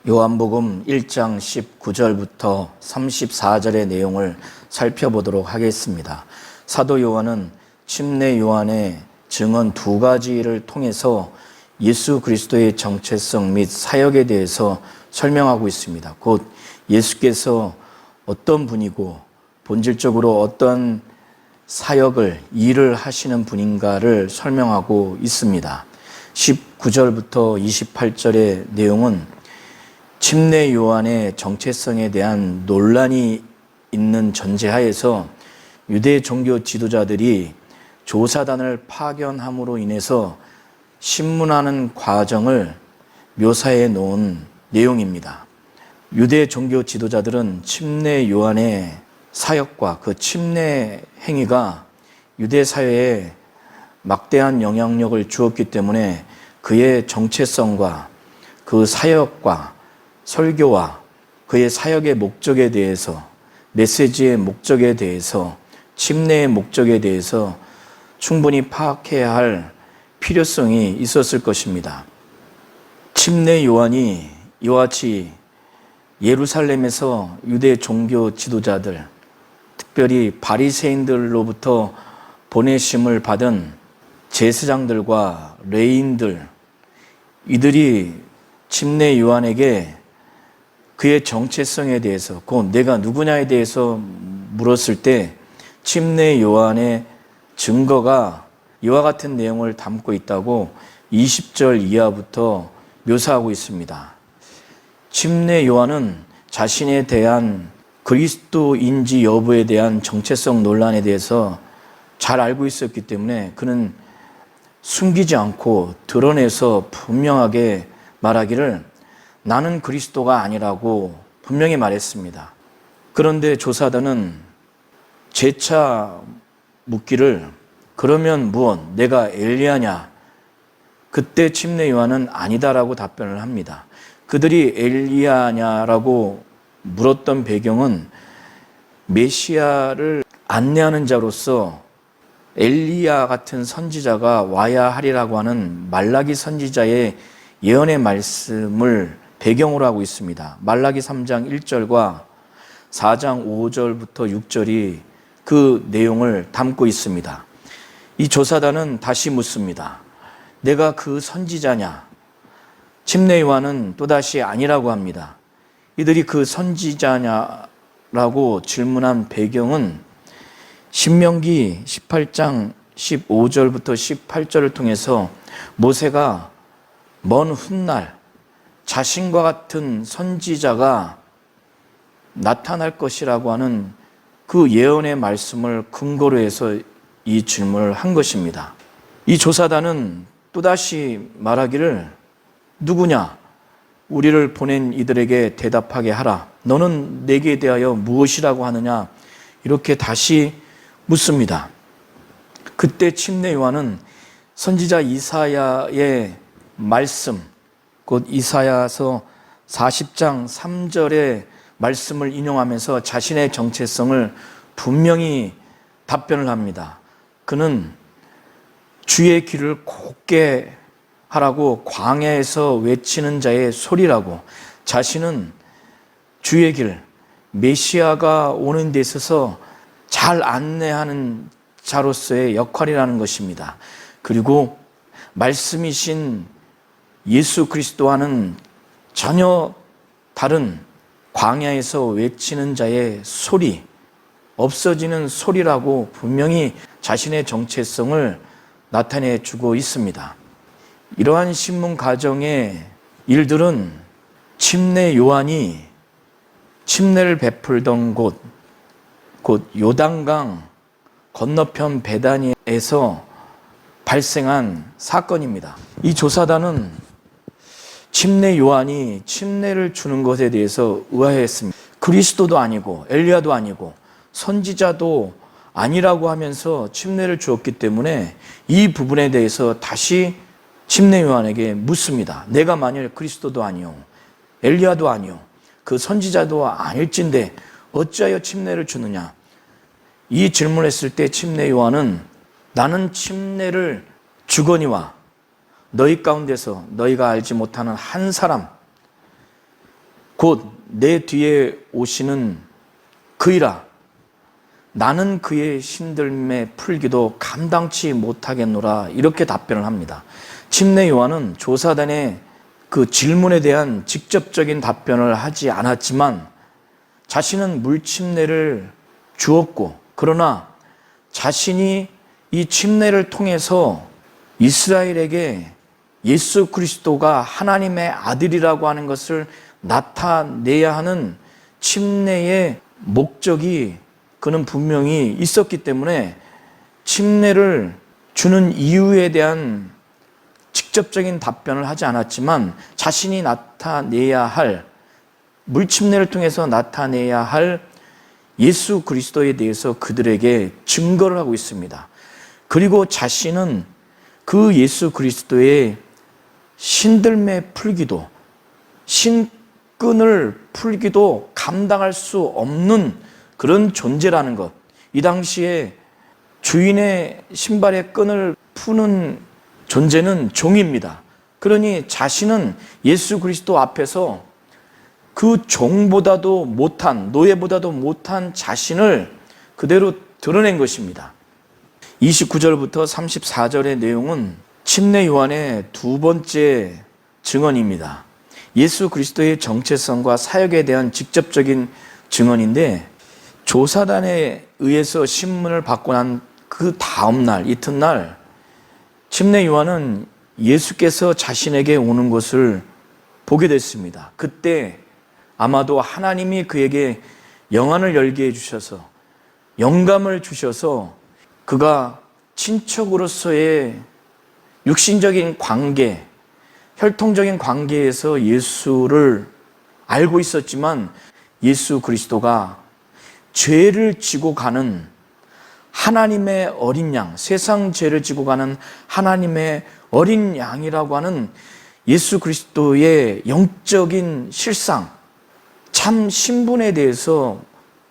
요한복음 1장 19절부터 34절의 내용을 살펴보도록 하겠습니다. 사도 요한은 침례 요한의 증언 두 가지를 통해서 예수 그리스도의 정체성 및 사역에 대해서 설명하고 있습니다. 곧 예수께서 어떤 분이고 본질적으로 어떤 사역을, 일을 하시는 분인가를 설명하고 있습니다. 19절부터 28절의 내용은 침례 요한의 정체성에 대한 논란이 있는 전제하에서 유대 종교 지도자들이 조사단을 파견함으로 인해서 신문하는 과정을 묘사해 놓은 내용입니다. 유대 종교 지도자들은 침례 요한의 사역과 그 침례 행위가 유대 사회에 막대한 영향력을 주었기 때문에 그의 정체성과 그 사역과 설교와 그의 사역의 목적에 대해서, 메시지의 목적에 대해서, 침례의 목적에 대해서 충분히 파악해야 할 필요성이 있었을 것입니다. 침례 요한이 이와 같이 예루살렘에서 유대 종교 지도자들, 특별히 바리새인들로부터 보내심을 받은 제사장들과 레위인들, 이들이 침례 요한에게 그의 정체성에 대해서, 곧 내가 누구냐에 대해서 물었을 때 침례 요한의 증거가 이와 같은 내용을 담고 있다고 20절 이하부터 묘사하고 있습니다. 침례 요한은 자신에 대한 그리스도인지 여부에 대한 정체성 논란에 대해서 잘 알고 있었기 때문에 그는 숨기지 않고 드러내서 분명하게 말하기를 나는 그리스도가 아니라고 분명히 말했습니다. 그런데 조사단은 재차 묻기를 그러면 무엇? 내가 엘리야냐? 그때 침례 요한은 아니다라고 답변을 합니다. 그들이 엘리야냐라고 물었던 배경은 메시아를 안내하는 자로서 엘리야 같은 선지자가 와야 하리라고 하는 말라기 선지자의 예언의 말씀을 배경으로 하고 있습니다. 말라기 3장 1절과 4장 5절부터 6절이 그 내용을 담고 있습니다. 이 조사단은 다시 묻습니다. 내가 그 선지자냐? 침례 요한은 또다시 아니라고 합니다. 이들이 그 선지자냐라고 질문한 배경은 신명기 18장 15절부터 18절을 통해서 모세가 먼 훗날 자신과 같은 선지자가 나타날 것이라고 하는 그 예언의 말씀을 근거로 해서 이 질문을 한 것입니다. 이 조사단은 또다시 말하기를 누구냐? 우리를 보낸 이들에게 대답하게 하라. 너는 내게 대하여 무엇이라고 하느냐? 이렇게 다시 묻습니다. 그때 침례 요한은 선지자 이사야의 말씀, 곧 이사야서 40장 3절의 말씀을 인용하면서 자신의 정체성을 분명히 답변을 합니다. 그는 주의 길을 곧게 하라고 광야에서 외치는 자의 소리라고, 자신은 주의 길, 메시아가 오는 데 있어서 잘 안내하는 자로서의 역할이라는 것입니다. 그리고 말씀이신 예수 그리스도와는 전혀 다른 광야에서 외치는 자의 소리, 없어지는 소리라고 분명히 자신의 정체성을 나타내 주고 있습니다. 이러한 신문 과정의 일들은 침례 요한이 침례를 베풀던 곳, 곧 요단강 건너편 베다니에서 발생한 사건입니다. 이 조사단은 침례 요한이 침례를 주는 것에 대해서 의아해했습니다. 그리스도도 아니고 엘리야도 아니고 선지자도 아니라고 하면서 침례를 주었기 때문에 이 부분에 대해서 다시 침례 요한에게 묻습니다. 내가 만일 그리스도도 아니요 엘리야도 아니요 그 선지자도 아닐진데 어찌하여 침례를 주느냐? 이 질문을 했을 때 침례 요한은 나는 침례를 주거니와 너희 가운데서 너희가 알지 못하는 한 사람, 곧 내 뒤에 오시는 그이라. 나는 그의 신들매 풀기도 감당치 못하겠노라. 이렇게 답변을 합니다. 침례 요한은 조사단의 그 질문에 대한 직접적인 답변을 하지 않았지만 자신은 물침례를 주었고, 그러나 자신이 이 침례를 통해서 이스라엘에게 예수 그리스도가 하나님의 아들이라고 하는 것을 나타내야 하는 침례의 목적이 그는 분명히 있었기 때문에 침례를 주는 이유에 대한 직접적인 답변을 하지 않았지만 자신이 나타내야 할, 물침례를 통해서 나타내야 할 예수 그리스도에 대해서 그들에게 증거를 하고 있습니다. 그리고 자신은 그 예수 그리스도의 신들매 풀기도, 신끈을 풀기도 감당할 수 없는 그런 존재라는 것. 이 당시에 주인의 신발의 끈을 푸는 존재는 종입니다. 그러니 자신은 예수 그리스도 앞에서 그 종보다도 못한, 노예보다도 못한 자신을 그대로 드러낸 것입니다. 29절부터 34절의 내용은 침례 요한의 두 번째 증언입니다. 예수 그리스도의 정체성과 사역에 대한 직접적인 증언인데, 조사단에 의해서 신문을 받고 난 그 다음 날, 이튿날 침례 요한은 예수께서 자신에게 오는 것을 보게 됐습니다. 그때 아마도 하나님이 그에게 영안을 열게 해주셔서, 영감을 주셔서 그가 친척으로서의 육신적인 관계, 혈통적인 관계에서 예수를 알고 있었지만 예수 그리스도가 죄를 지고 가는 하나님의 어린 양, 세상 죄를 지고 가는 하나님의 어린 양이라고 하는 예수 그리스도의 영적인 실상, 참 신분에 대해서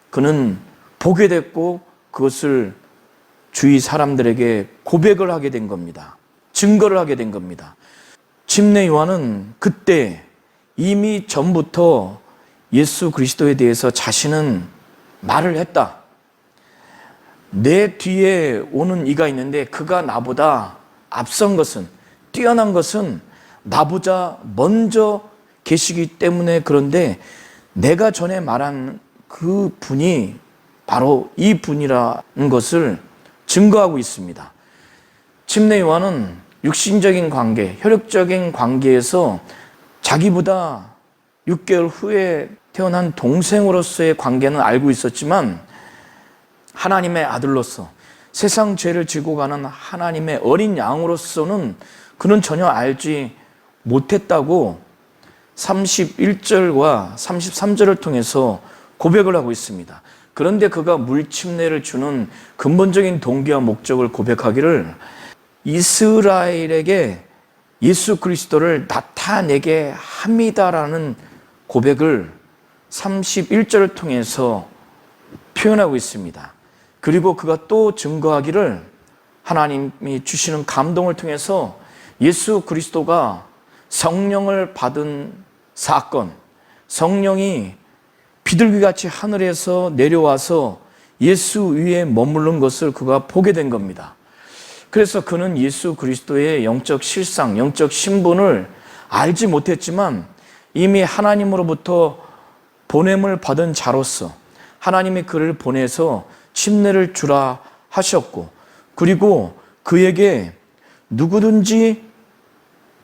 그는 보게 됐고 그것을 주위 사람들에게 고백을 하게 된 겁니다. 증거를 하게 된 겁니다. 침례 요한은 그때 이미 전부터 예수 그리스도에 대해서 자신은 말을 했다. 내 뒤에 오는 이가 있는데 그가 나보다 앞선 것은, 뛰어난 것은 나보다 먼저 계시기 때문에, 그런데 내가 전에 말한 그 분이 바로 이 분이라는 것을 증거하고 있습니다. 침례 요한은 육신적인 관계, 혈육적인 관계에서 자기보다 6개월 후에 태어난 동생으로서의 관계는 알고 있었지만 하나님의 아들로서, 세상 죄를 지고 가는 하나님의 어린 양으로서는 그는 전혀 알지 못했다고 31절과 33절을 통해서 고백을 하고 있습니다. 그런데 그가 물침례를 주는 근본적인 동기와 목적을 고백하기를 이스라엘에게 예수 그리스도를 나타내게 합니다라는 고백을 31절을 통해서 표현하고 있습니다. 그리고 그가 또 증거하기를 하나님이 주시는 감동을 통해서 예수 그리스도가 성령을 받은 사건, 성령이 비둘기같이 하늘에서 내려와서 예수 위에 머무른 것을 그가 보게 된 겁니다. 그래서 그는 예수 그리스도의 영적 실상, 영적 신분을 알지 못했지만 이미 하나님으로부터 보냄을 받은 자로서 하나님이 그를 보내서 침례를 주라 하셨고, 그리고 그에게 누구든지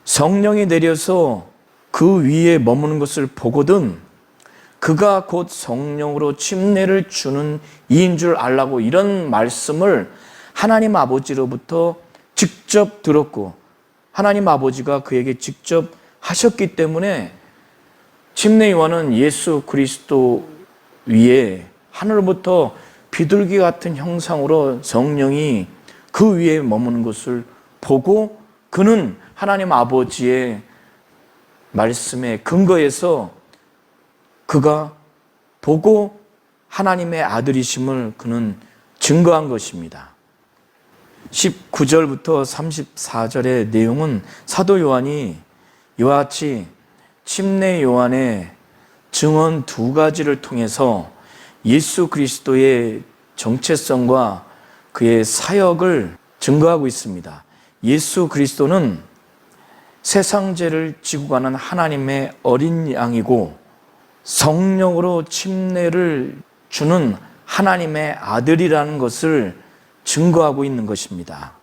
성령이 내려서 그 위에 머무는 것을 보거든 그가 곧 성령으로 침례를 주는 이인 줄 알라고, 이런 말씀을 하나님 아버지로부터 직접 들었고 하나님 아버지가 그에게 직접 하셨기 때문에 침례 요한은 예수 그리스도 위에 하늘로부터 비둘기 같은 형상으로 성령이 그 위에 머무는 것을 보고 그는 하나님 아버지의 말씀에 근거해서 그가 보고 하나님의 아들이심을 그는 증거한 것입니다. 19절부터 34절의 내용은 사도 요한이 이와 같이 침례 요한의 증언 두 가지를 통해서 예수 그리스도의 정체성과 그의 사역을 증거하고 있습니다. 예수 그리스도는 세상 죄를 지고 가는 하나님의 어린 양이고 성령으로 침례를 주는 하나님의 아들이라는 것을 증거하고 있는 것입니다.